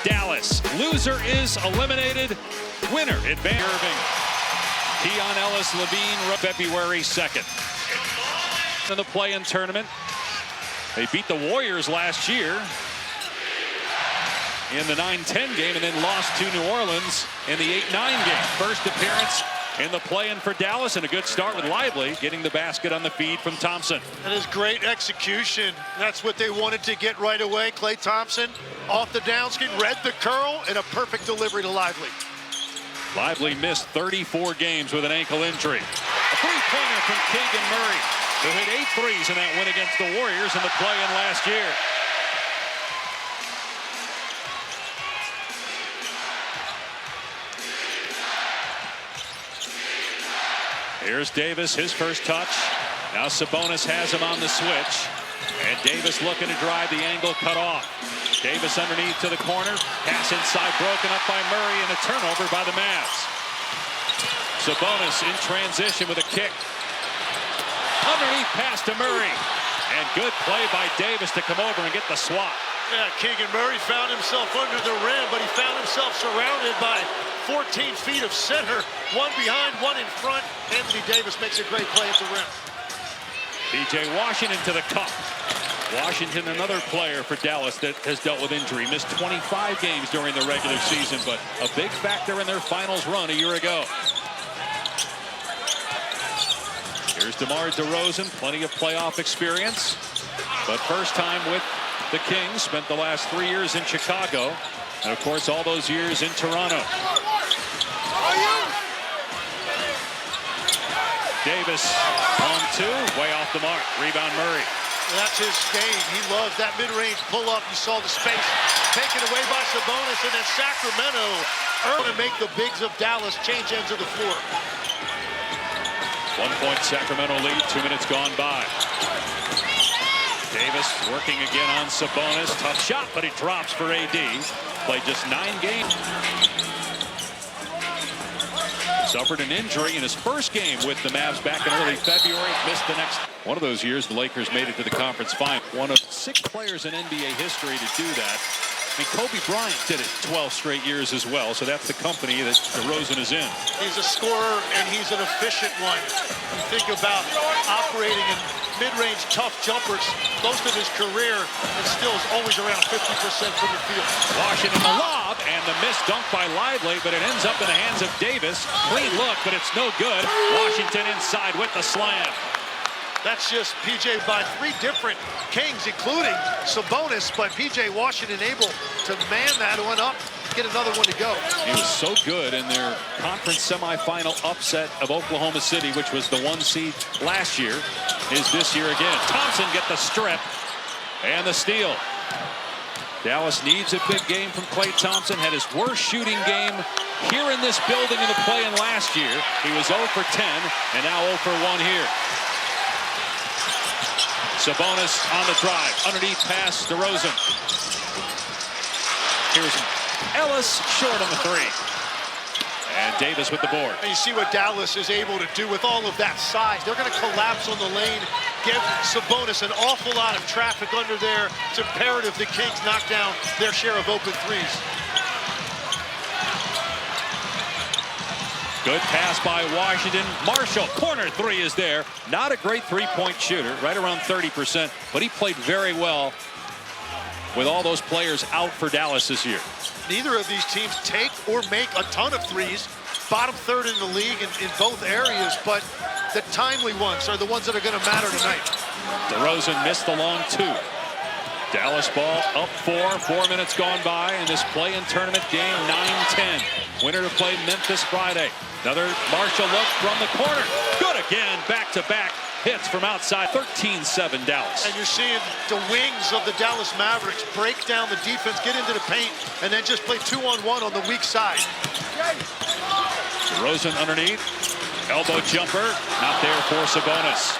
Dallas. Loser is eliminated. Winner advancing. Keon Ellis Levine, February 2nd. In the play-in tournament, they beat the Warriors last year in the 9-10 game and then lost to New Orleans in the 8-9 game. First appearance in the play-in for Dallas, and a good start with Lively getting the basket on the feed from Thompson. That is great execution. That's what they wanted to get right away. Klay Thompson off the downskin, read the curl, and a perfect delivery to Lively. Lively missed 34 games with an ankle injury. A three-pointer from Keegan Murray, who hit 8 threes in that win against the Warriors in the play-in last year. Here's Davis, his first touch. Now Sabonis has him on the switch. And Davis looking to drive the angle, cut off. Davis underneath to the corner. Pass inside, broken up by Murray, and a turnover by the Mavs. Sabonis in transition with a kick. Underneath pass to Murray. And good play by Davis to come over and get the swat. Yeah, Keegan Murray found himself under the rim, but he found himself surrounded by 14 feet of center. One behind, one in front. Anthony Davis makes a great play at the rim. P.J. Washington to the cup. Washington, another player for Dallas that has dealt with injury. Missed 25 games during the regular season, but a big factor in their finals run a year ago. Here's DeMar DeRozan, plenty of playoff experience, but first time with the Kings. Spent the last 3 years in Chicago, and of course all those years in Toronto. Davis on 2, way off the mark. Rebound Murray. That's his game. He loves that mid-range pull-up. You saw the space taken away by Sabonis, and then Sacramento to make the bigs of Dallas change ends of the floor. 1-point Sacramento lead, 2 minutes gone by. Davis working again on Sabonis. Tough shot, but he drops for AD. Played just 9 games. Suffered an injury in his first game with the Mavs back in early February. Missed the next. One of those years, the Lakers made it to the conference final. One of 6 players in NBA history to do that. I mean, Kobe Bryant did it 12 straight years as well, so that's the company that DeRozan is in. He's a scorer, and he's an efficient one. You think about operating in mid-range tough jumpers most of his career, and still is always around 50% from the field. Washington the lob, and the missed dunk by Lively, but it ends up in the hands of Davis. Clean look, but it's no good. Washington inside with the slam. That's just P.J. by 3 different Kings, including Sabonis, but P.J. Washington able to man that one up, get another one to go. He was so good in their conference semifinal upset of Oklahoma City, which was the 1 seed last year, is this year again. Thompson get the strip and the steal. Dallas needs a big game from Klay Thompson. Had his worst shooting game here in this building in the play-in last year. He was 0 for 10 and now 0 for 1 here. Sabonis on the drive. Underneath pass, DeRozan. Here's Ellis short on the 3. And Davis with the board. And you see what Dallas is able to do with all of that size. They're going to collapse on the lane, give Sabonis an awful lot of traffic under there. It's imperative the Kings knock down their share of open threes. Good pass by Washington. Marshall, corner 3 is there. Not a great three-point shooter, right around 30%, but he played very well with all those players out for Dallas this year. Neither of these teams take or make a ton of threes. Bottom 3rd in the league in both areas, but the timely ones are the ones that are going to matter tonight. DeRozan missed the long 2. Dallas ball up 4 minutes gone by in this play-in tournament game, 9-10. Winner to play Memphis Friday. Another Marshall look from the corner. Good again, back-to-back hits from outside. 13-7 Dallas. And you're seeing the wings of the Dallas Mavericks break down the defense, get into the paint, and then just play 2-on-1 on the weak side. DeRozan underneath. Elbow jumper, not there for Sabonis.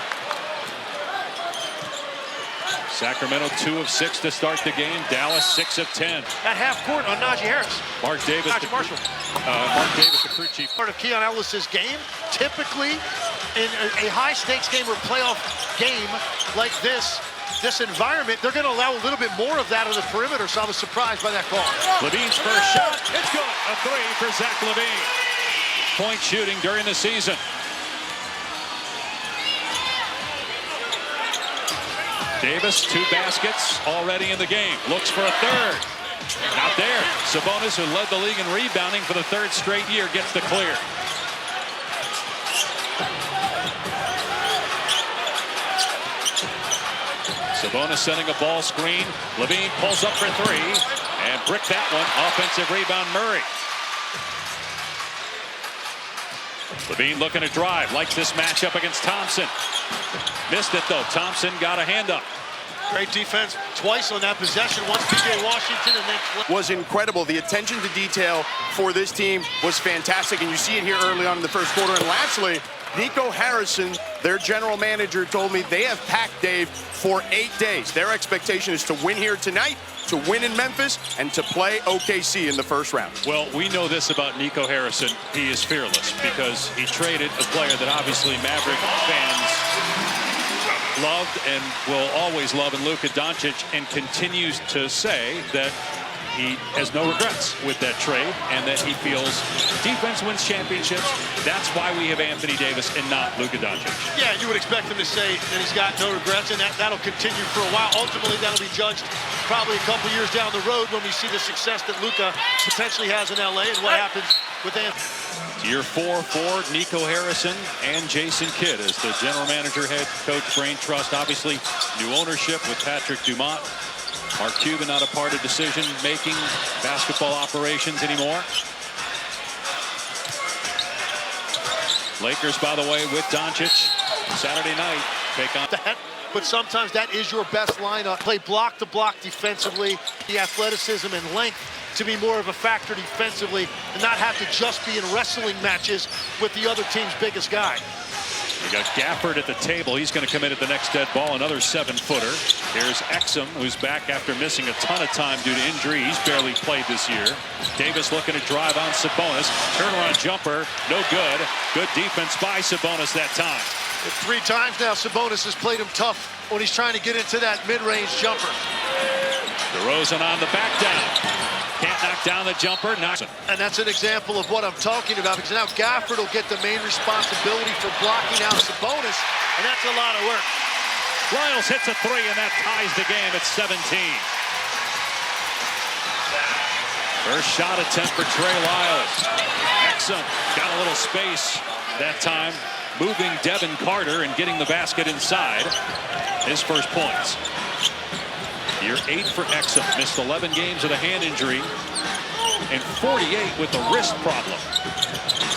Sacramento 2 of 6 to start the game. Dallas 6 of 10. At half court on Najee Harris. Mark Davis, Marshall. Mark Davis, the crew chief. Part of Keon Ellis's game. Typically, in a high-stakes game or playoff game like this, this environment, they're going to allow a little bit more of that on the perimeter, so I was surprised by that call. Levine's first shot, it's good. A three for Zach Levine. Point shooting during the season. Davis, 2 baskets already in the game. Looks for a third. Not there. Sabonis, who led the league in rebounding for the 3rd straight year, gets the clear. Sabonis sending a ball screen. Levine pulls up for 3 and bricked that one. Offensive rebound, Murray. Levine looking to drive. Likes this matchup against Thompson. Missed it though. Thompson got a hand up. Great defense twice on that possession. Once P.J. Washington and then was incredible. The attention to detail for this team was fantastic, and you see it here early on in the first quarter. And lastly, Nico Harrison, their general manager, told me they have packed Dave for 8 days. Their expectation is to win here tonight, to win in Memphis, and to play OKC in the first round. Well, we know this about Nico Harrison. He is fearless because he traded a player that obviously Maverick fans loved and will always love in Luka Doncic, and continues to say that he has no regrets with that trade and that he feels defense wins championships. That's why we have Anthony Davis and not Luka Doncic. Yeah, you would expect him to say that he's got no regrets, and that'll continue for a while. Ultimately, that'll be judged probably a couple years down the road when we see the success that Luka potentially has in LA and what happens with Anthony. Year 4 for Nico Harrison and Jason Kidd as the general manager, head coach, Brain Trust. Obviously, new ownership with Patrick Dumont. Mark Cuban not a part of decision-making basketball operations anymore. Lakers, by the way, with Doncic Saturday night take on that. But sometimes that is your best lineup. Play block to block defensively, the athleticism and length to be more of a factor defensively, and not have to just be in wrestling matches with the other team's biggest guy. We got Gafford at the table. He's going to come in at the next dead ball, another 7-footer. Here's Exum, who's back after missing a ton of time due to injury. He's barely played this year. Davis looking to drive on Sabonis. Turnaround jumper, no good. Good defense by Sabonis that time. 3 times now Sabonis has played him tough when he's trying to get into that mid-range jumper. DeRozan on the back down. Can't knock down the jumper. And that's an example of what I'm talking about, because now Gafford will get the main responsibility for blocking out Sabonis, and that's a lot of work. Lyles hits a 3, and that ties the game at 17. First shot attempt for Trey Lyles. Exum got a little space that time, moving Devin Carter and getting the basket inside. His first points. Year 8 for Exum. Missed 11 games with a hand injury and 48 with a wrist problem.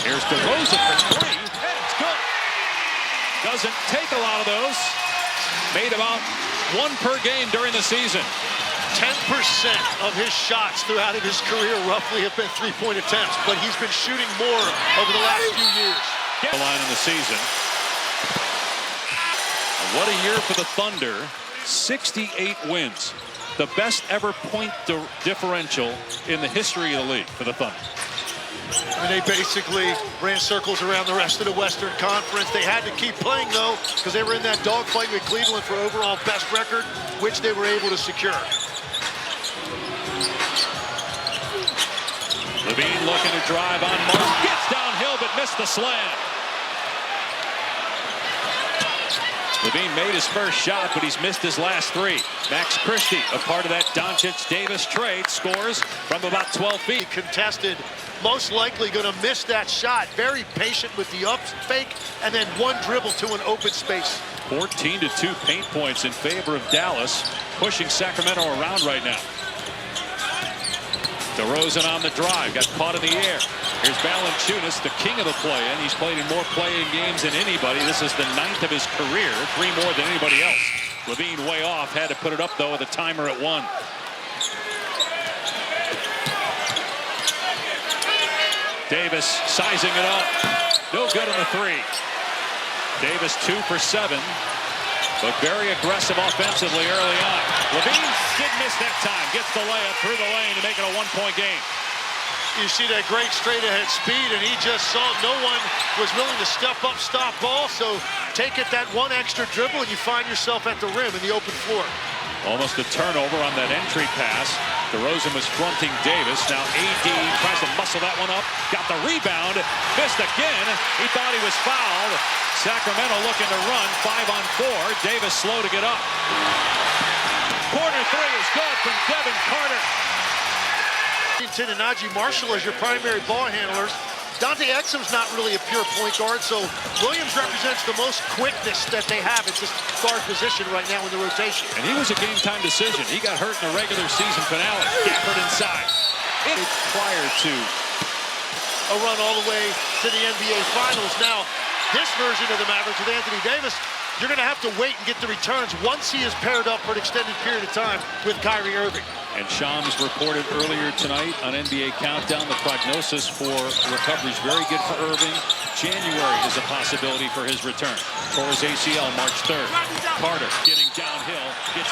Here's DeRozan for 3. It's good. Doesn't take a lot of those. Made about 1 per game during the season. 10% of his shots throughout his career roughly have been 3-point attempts, but he's been shooting more over the last few years. The line in the season. And what a year for the Thunder. 68 wins. The best ever point differential in the history of the league for the Thunder. And they basically ran circles around the rest of the Western Conference. They had to keep playing, though, because they were in that dogfight with Cleveland for overall best record, which they were able to secure. Levine looking to drive on Martin. Gets downhill, but missed the slam. Levine made his first shot, but he's missed his last 3. Max Christie, a part of that Doncic-Davis trade, scores from about 12 feet. Contested, most likely going to miss that shot. Very patient with the up fake, and then 1 dribble to an open space. 14-2 paint points in favor of Dallas, pushing Sacramento around right now. DeRozan on the drive, got caught in the air. Here's Valanciunas, the king of the play-in. He's played in more play-in games than anybody. This is the 9th of his career, 3 more than anybody else. Levine way off, had to put it up though with a timer at 1. Davis sizing it up, no good on the 3. Davis 2 for 7, but very aggressive offensively early on. Levine did miss that time, gets the layup through the lane to make it a 1-point game. You see that great straight ahead speed, and he just saw no one was willing to step up, stop ball, so take it that one extra dribble and you find yourself at the rim in the open floor. Almost a turnover on that entry pass. DeRozan was fronting Davis. Now AD tries to muscle that one up. Got the rebound. Missed again. He thought he was fouled. Sacramento looking to run. 5-on-4. Davis slow to get up. Corner three is good from Devin Carter. Washington and Najee Marshall as your primary ball handlers. Dante Exum's not really a pure point guard, so Williams represents the most quickness that they have at this guard position right now in the rotation. And he was a game-time decision. He got hurt in the regular season finale. Gafford inside. Prior to a run all the way to the NBA Finals. Now, this version of the Mavericks with Anthony Davis, you're going to have to wait and get the returns once he is paired up for an extended period of time with Kyrie Irving. And Shams reported earlier tonight on NBA Countdown the prognosis for recovery is very good for Irving. January is a possibility for his return. Tore his ACL March 3rd. Carter getting downhill. Gets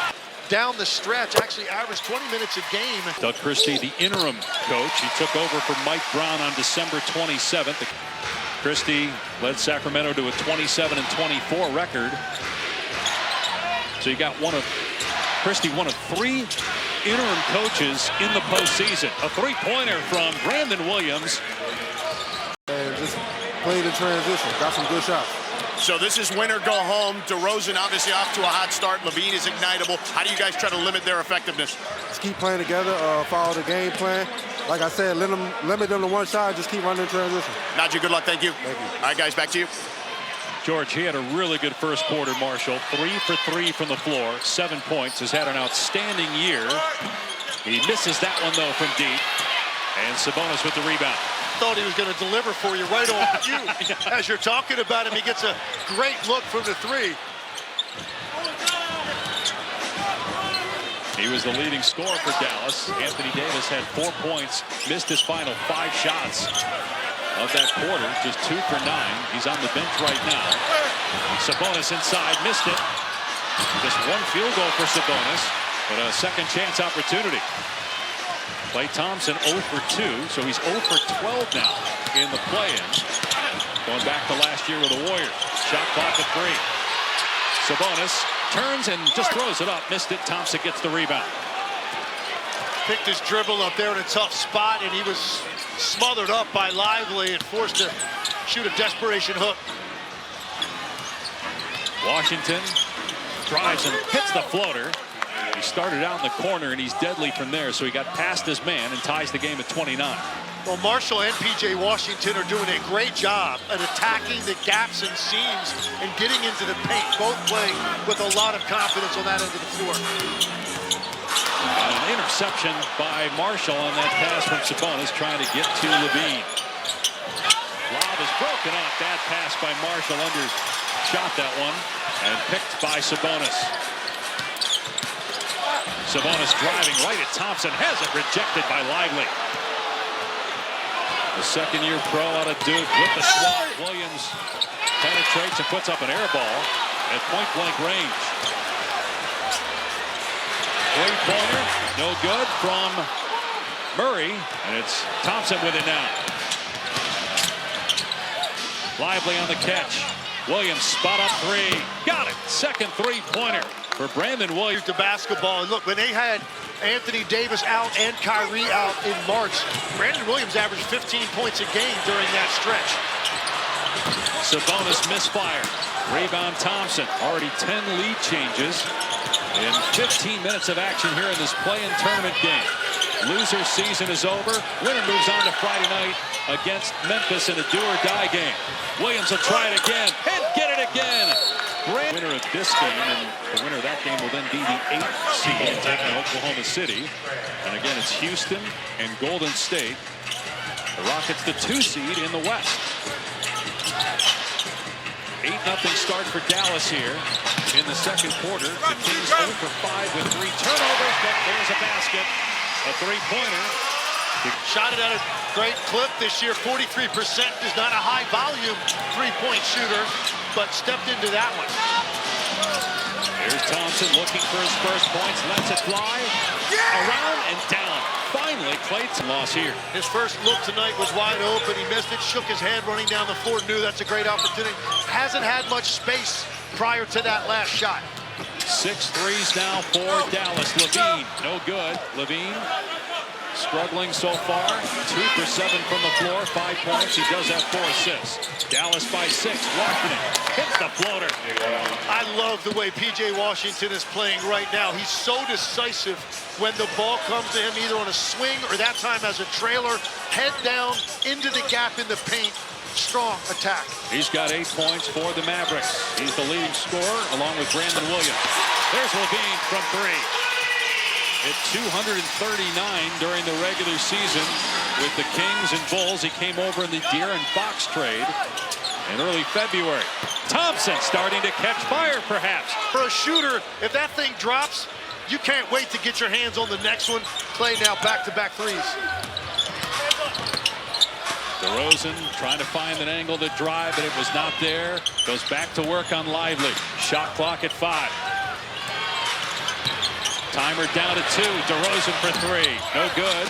down the stretch, actually averaged 20 minutes a game. Doug Christie, the interim coach. He took over for Mike Brown on December 27th. Christie led Sacramento to a 27-24 record. So you got Christie, one of 3 interim coaches in the postseason. A three-pointer from Brandon Williams. And just played in transition. Got some good shots. So this is win or go home. DeRozan obviously off to a hot start. LaVine is ignitable. How do you guys try to limit their effectiveness? Just keep playing together, follow the game plan. Like I said, limit them to one shot, just keep running in transition. Najee, good luck. Thank you. Thank you. All right, guys, back to you. George, he had a really good first quarter, Marshall. 3 for 3 from the floor, 7 points. Has had an outstanding year. He misses that one, though, from deep. And Sabonis with the rebound. Thought he was going to deliver for you right on cue. As you're talking about him, he gets a great look from the 3. He was the leading scorer for Dallas. Anthony Davis had 4 points, missed his final 5 shots of that quarter, just 2 for 9. He's on the bench right now. Sabonis inside, missed it. Just 1 field goal for Sabonis, but a second chance opportunity. Klay Thompson 0 for 2, so he's 0 for 12 now in the play-in. Going back to last year with the Warriors. Shot clock at 3. Sabonis turns and just throws it up. Missed it. Thompson gets the rebound. Picked his dribble up there in a tough spot, and he was smothered up by Lively and forced to shoot a desperation hook. Washington Drives and hits the floater. He started out in the corner, and he's deadly from there, so he got past his man and ties the game at 29. Well, Marshall and P.J. Washington are doing a great job at attacking the gaps and seams and getting into the paint, both playing with a lot of confidence on that end of the floor. And an interception by Marshall on that pass from Sabonis, trying to get to LaVine. Lob is broken off. Bad pass by Marshall. Undershot that one and picked by Sabonis. Sabonis driving right at Thompson. Has it rejected by Lively. The second-year pro out of Duke with the swat. Williams penetrates and puts up an air ball at point-blank range. Three-pointer, no good from Murray, and it's Thompson with it now. Lively on the catch. Williams spot up 3. Got it. Second three-pointer for Brandon Williams. To basketball, and look, when they had Anthony Davis out and Kyrie out in March, Brandon Williams averaged 15 points a game during that stretch. Sabonis misfire. Rebound Thompson. Already 10 lead changes in 15 minutes of action here in this play-in tournament game. Loser season is over. Winner moves on to Friday night against Memphis in a do-or-die game. Williams will try it again and get it again. Winner of this game, and the winner of that game will then be the 8th seed taking Oklahoma City. And again, it's Houston and Golden State. The Rockets the 2 seed in the West. 8-0 start for Dallas here in the second quarter. The Kings 0 for 5 with 3 turnovers, but there's a basket. A three-pointer. Shot it at a great clip this year. 43% is not a high-volume three-point shooter, but stepped into that one. Here's Thompson looking for his first points. Lets it fly. Around and down. Finally, Clayton loss here. His first look tonight was wide open. He missed it, shook his head running down the floor. Knew that's a great opportunity. Hasn't had much space prior to that last shot. 6 threes now for Dallas. Levine, no good. Levine struggling so far. 2 for 7 from the floor, 5 points. He does have 4 assists. Dallas by 6. Washington hits the floater. I love the way P.J. Washington is playing right now. He's so decisive when the ball comes to him, either on a swing or that time as a trailer. Head down into the gap in the paint. Strong attack. He's got 8 points for the Mavericks. He's the leading scorer along with Brandon Williams. There's Levine from 3. At 239 during the regular season with the Kings and Bulls. He came over in the De'Aaron Fox trade in early February. Thompson starting to catch fire, perhaps. For a shooter, if that thing drops, you can't wait to get your hands on the next one. Clay now back-to-back threes. DeRozan trying to find an angle to drive, but it was not there. Goes back to work on Lively. Shot clock at 5. Timer down to 2. DeRozan for 3. No good.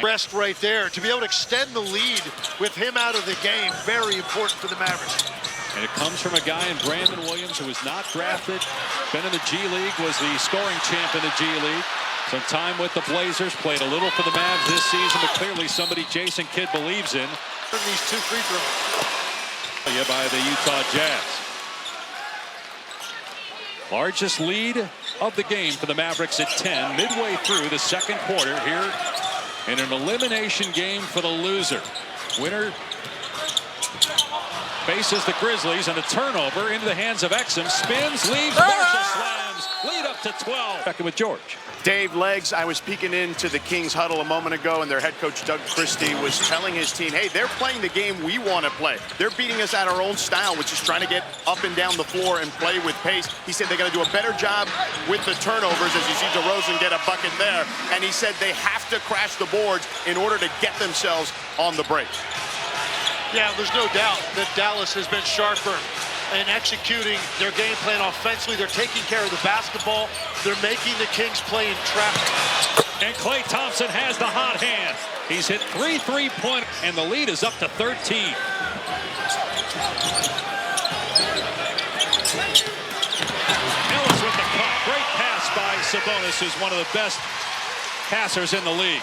Rest right there. To be able to extend the lead with him out of the game, very important for the Mavericks. And it comes from a guy in Brandon Williams who was not drafted. Been in the G League, was the scoring champ in the G League. Some time with the Blazers, played a little for the Mavs this season, but clearly somebody Jason Kidd believes in. These 2 free throws. By the Utah Jazz. Largest lead of the game for the Mavericks at 10, midway through the second quarter here in an elimination game for the loser. Winner faces the Grizzlies, and a turnover into the hands of Exum. Spins, leaves, Marshall slams. Lead up to 12. Back with George. Dave, Legs, I was peeking into the Kings huddle a moment ago, and their head coach, Doug Christie, was telling his team, hey, they're playing the game we want to play. They're beating us at our own style, which is trying to get up and down the floor and play with pace. He said they got to do a better job with the turnovers, as you see DeRozan get a bucket there. And he said they have to crash the boards in order to get themselves on the break. Yeah, there's no doubt that Dallas has been sharper in executing their game plan offensively. They're taking care of the basketball. They're making the Kings play in traffic. And Klay Thompson has the hot hand. He's hit 3 3-pointers, and the lead is up to 13. Ellis with the cut. Great pass by Sabonis, who's one of the best passers in the league.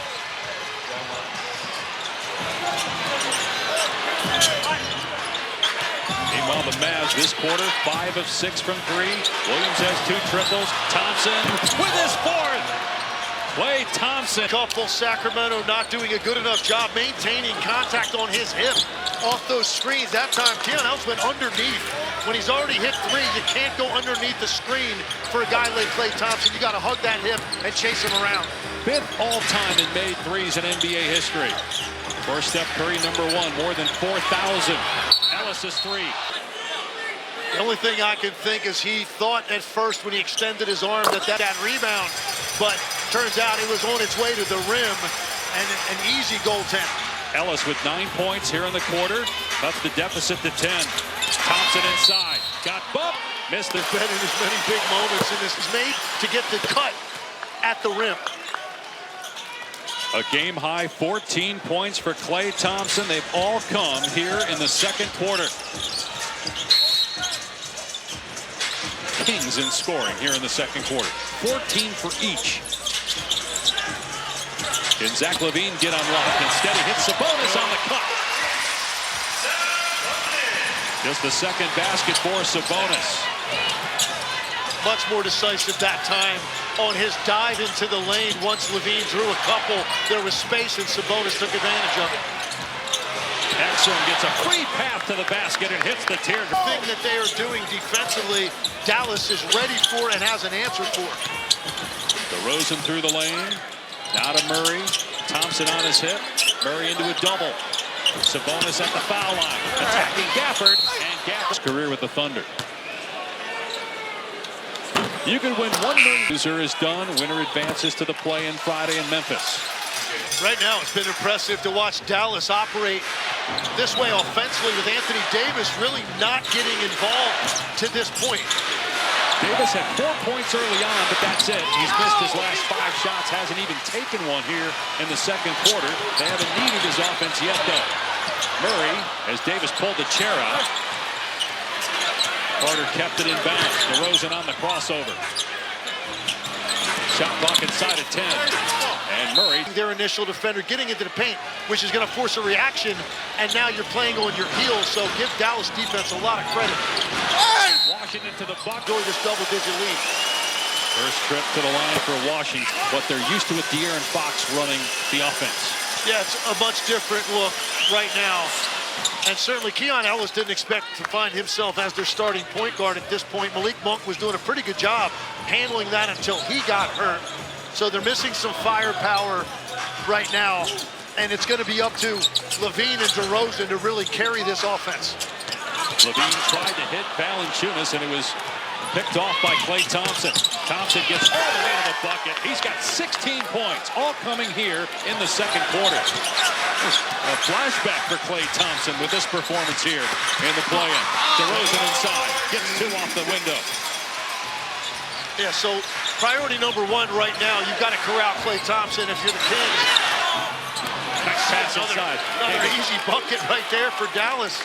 Meanwhile, the Mavs this quarter, 5 of 6 from 3. Williams has 2 triples. Thompson with his 4th. Klay Thompson. Couple, Sacramento not doing a good enough job maintaining contact on his hip off those screens. That time, Keon Ellis went underneath. When he's already hit 3, you can't go underneath the screen for a guy like Klay Thompson. You got to hug that hip and chase him around. 5th all-time in made threes in NBA history. For Steph Curry, number 1, more than 4,000. Ellis is 3. The only thing I can think is he thought at first when he extended his arm that rebound, but turns out it was on its way to the rim and an easy goaltend. Ellis with 9 points here in the quarter. Cuts the deficit to 10. Thompson inside. Got bumped. Missed it. Been in as many big moments in this. He's made to get the cut at the rim. A game-high 14 points for Klay Thompson. They've all come here in the second quarter. Kings in scoring here in the second quarter. 14 for each. Can Zach LaVine get unlocked? Instead, he hits Sabonis on the cut. Just the second basket for Sabonis. Much more decisive that time on his dive into the lane. Once LaVine drew a couple, there was space, and Sabonis took advantage of it. Exum gets a free path to the basket and hits the teardrop. The thing that they are doing defensively, Dallas is ready for and has an answer for. DeRozan through the lane. Now to Murray. Thompson on his hip. Murray into a double. Sabonis at the foul line. Attacking Gafford. And Gafford's career with the Thunder. You can win $1 million. Loser is done. Winner advances to the play-in Friday in Memphis. Right now, it's been impressive to watch Dallas operate this way offensively with Anthony Davis really not getting involved to this point. Davis had 4 points early on, but that's it. He's missed his last 5 shots, hasn't even taken one here in the second quarter. They haven't needed his offense yet, though. Murray, as Davis pulled the chair out. Carter kept it in bounds. DeRozan on the crossover. Shot clock inside of 10. And Murray, their initial defender, getting into the paint, which is going to force a reaction, and now you're playing on your heels, so give Dallas defense a lot of credit. Washington to the bucket. Going this double-digit lead. First trip to the line for Washington. What they're used to with De'Aaron Fox running the offense. Yeah, it's a much different look right now. And certainly Keon Ellis didn't expect to find himself as their starting point guard at this point. Malik Monk was doing a pretty good job handling that until he got hurt. So they're missing some firepower right now. And it's going to be up to LaVine and DeRozan to really carry this offense. LaVine tried to hit Valanciunas, and it was picked off by Klay Thompson. Thompson gets all the way to the bucket. He's got 16 points, all coming here in the second quarter. A flashback for Klay Thompson with this performance here in the play-in. DeRozan inside, gets 2 off the window. Yeah, so priority number 1 right now, you've got to corral Klay Thompson if you're the Kings. Nice pass inside. Another easy bucket right there for Dallas.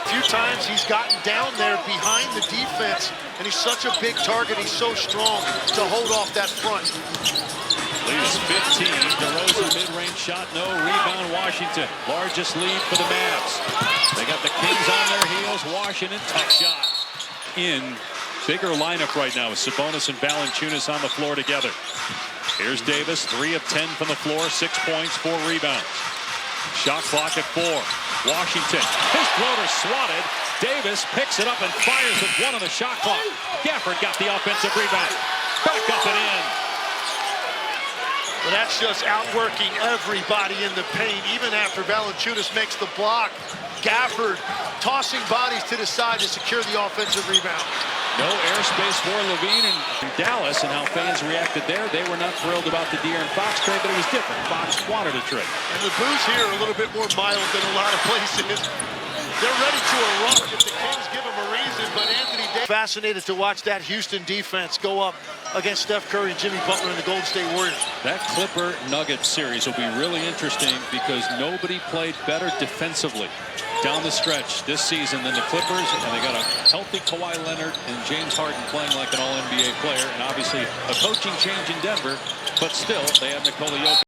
A few times he's gotten down there behind the defense, and he's such a big target. He's so strong to hold off that front. Lead is 15. DeRozan mid-range shot, no rebound. Washington, largest lead for the Mavs. They got the Kings on their heels. Washington, tough shot. In bigger lineup right now with Sabonis and Valanciunas on the floor together. Here's Davis, 3 of 10 from the floor, 6 points, 4 rebounds. Shot clock at 4. Washington, his floater swatted. Davis picks it up and fires with 1 on the shot clock. Gafford got the offensive rebound. Back up and in. Well, that's just outworking everybody in the paint. Even after Valanciunas makes the block, Gafford tossing bodies to the side to secure the offensive rebound. No airspace for LaVine and Dallas, and how fans reacted there. They were not thrilled about the De'Aaron Fox trade, but it was different. Fox wanted a trade. And the boos here are a little bit more mild than a lot of places. They're ready to erupt if the Kings give them a reason, but Anthony Davis. Fascinated to watch that Houston defense go up against Steph Curry and Jimmy Butler and the Golden State Warriors. That Clipper-Nugget series will be really interesting because nobody played better defensively down the stretch this season than the Clippers, and they got a healthy Kawhi Leonard and James Harden playing like an all-NBA player, and obviously a coaching change in Denver, but still they have Nikola Jokic.